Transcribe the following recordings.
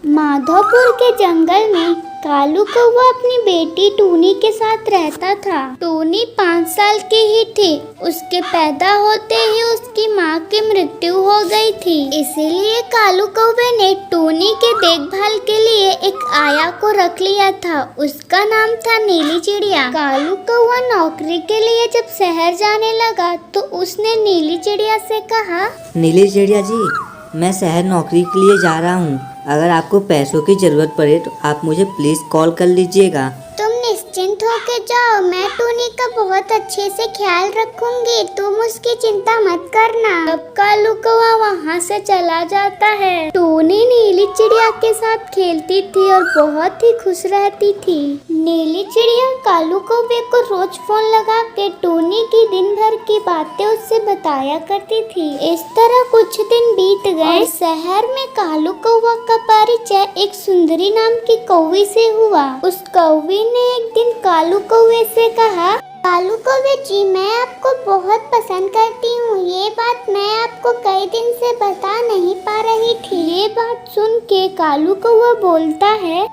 माधोपुर के जंगल में कालू कौवा अपनी बेटी टूनी के साथ रहता था। टूनी 5 साल की ही थी। उसके पैदा होते ही उसकी माँ की मृत्यु हो गई थी। इसीलिए कालू कौवे ने टूनी के देखभाल के लिए एक आया को रख लिया था। उसका नाम था नीली चिड़िया। कालू कौवा नौकरी के लिए जब शहर जाने लगा तो उसने नीली चिड़िया से कहा, नीली चिड़िया जी, मैं शहर नौकरी के लिए जा रहा हूँ। अगर आपको पैसों की जरूरत पड़े तो आप मुझे प्लीज कॉल कर लीजिएगा। तुम निश्चिंत होके जाओ, मैं टूनी का बहुत अच्छे से ख्याल रखूंगी। तुम उसकी चिंता मत करना। अब कालू कौवा वहाँ से चला जाता है। टूनी नीली चिड़िया के साथ खेलती थी और बहुत ही खुश रहती थी। नीली चिड़िया कालू कौवे को रोज फोन लगा के टूनी की दिन भर की बातें उससे बताया करती थी। इस तरह कुछ दिन बीत गए। शहर में कालू कौवा का परिचय एक सुंदरी नाम की कौवी से हुआ। उस कौवी ने एक दिन कालू कौवे से कहा, कालू कौवे जी, मैं आपको बहुत पसंद करती हूँ। ये बात मैं आपको कई दिन से बता नहीं पा रही थी। ये बात सुन के कालू कौवा बोलता है,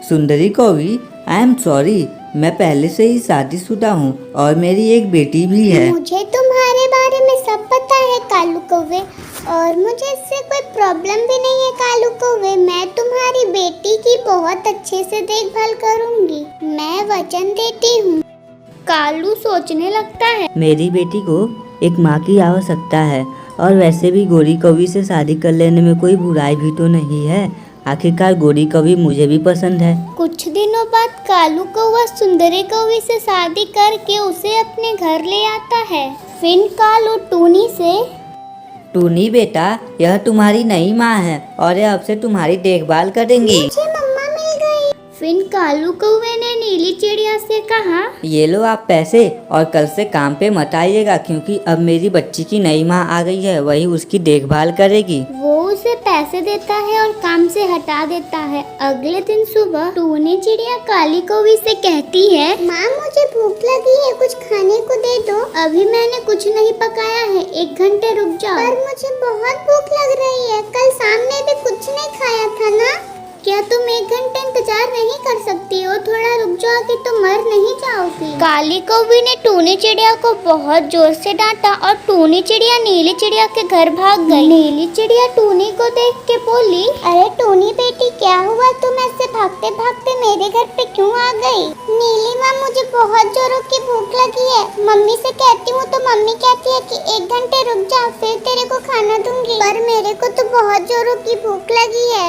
सुंदरी कौवी, आई एम सॉरी, मैं पहले से ही शादीशुदा हूँ और मेरी एक बेटी भी है। मुझे तुम्हारे बारे में सब पता है कालू कौवे, और मुझे इससे कोई प्रॉब्लम भी नहीं है कालू कौवे। मैं तुम्हारी बेटी की बहुत अच्छे से देखभाल करूंगी, मैं वचन देती हूँ। कालू सोचने लगता है, मेरी बेटी को एक माँ की आवश्यकता है और वैसे भी गोरी कौवी से शादी कर लेने में कोई बुराई भी तो नहीं है। आखिरकार गोरी कौवी मुझे भी पसंद है। कुछ दिनों बाद कालू कौवा सुंदरी कौवी से शादी करके उसे अपने घर ले आता है। फिर कालू टूनी से, टूनी बेटा, यह तुम्हारी नई माँ है और यह अब से तुम्हारी देखभाल करेंगी। मुझे मम्मा मिल गई। फिर कालू कौवे ने नीली चिड़िया से कहा, ये लो आप पैसे और कल से काम पे मत आइएगा, क्योंकि अब मेरी बच्ची की नई माँ आ गई है, वही उसकी देखभाल करेगी। वो उसे पैसे देता है और काम से हटा देता है। अगले दिन सुबह टूनी चिड़िया काली कौवी से कहती है, माँ मुझे भूख लगी है, कुछ खाने को दे दो। अभी मैंने कुछ नहीं पकाया है, 1 घंटे रुक जाओ। पर मुझे बहुत भूख लग रही है, कल शाम में भी कुछ नहीं खाया था ना। क्या तुम 1 घंटे इंतजार नहीं कर सकती हो? थोड़ा रुक जाओगी तो मर नहीं जाओगी। काली कौवी ने टूनी चिड़िया को बहुत जोर से डांटा और टूनी चिड़िया नीली चिड़िया के घर भाग गई। नीली चिड़िया टूनी को देख के बोली, अरे टूनी बेटी, क्या हुआ? तुम ऐसे भागते भागते मेरे घर पे क्यों आ गई? नीली माँ, मुझे बहुत जोरों की भूख लगी है। मम्मी से कहती हूँ तो मम्मी कहती है कि 1 घंटे रुक जा, फिर तेरे को खाना दूंगी। पर मेरे को तो बहुत जोरों की भूख लगी है।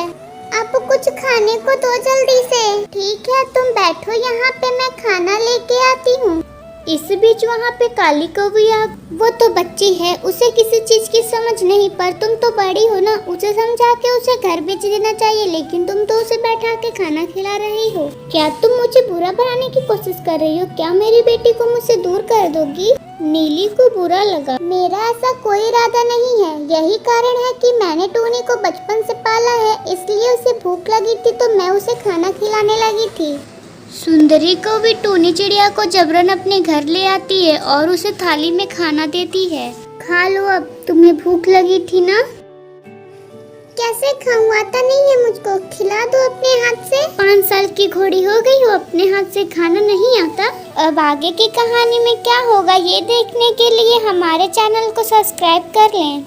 आप कुछ खाने को दो जल्दी से। ठीक है, तुम बैठो यहाँ पे, मैं खाना लेके आती हूँ। इस बीच वहाँ पे काली कौविया, वो तो बच्ची है, उसे किसी चीज की समझ नहीं, पर तुम तो बड़ी हो ना, उसे समझा के उसे घर भेज देना चाहिए। लेकिन तुम तो उसे बैठा के खाना खिला रही हो। क्या तुम मुझे बुरा बनाने की कोशिश कर रही हो? क्या मेरी बेटी को मुझसे दूर कर दोगी? नीली को बुरा लगा। मेरा ऐसा कोई इरादा नहीं है, यही कारण है कि मैंने टूनी को बचपन से पाला है, इसलिए उसे भूख लगी थी तो मैं उसे खाना खिलाने लगी थी। सुंदरी को भी टूनी चिड़िया को जबरन अपने घर ले आती है और उसे थाली में खाना देती है। खा लो, अब तुम्हें भूख लगी थी ना। कैसे खाऊं? आता नहीं है मुझको, खिला दो अपने हाथ से। 5 साल की घोड़ी हो गई हो, अपने हाथ से खाना नहीं आता। अब आगे की कहानी में क्या होगा ये देखने के लिए हमारे चैनल को सब्सक्राइब कर लें।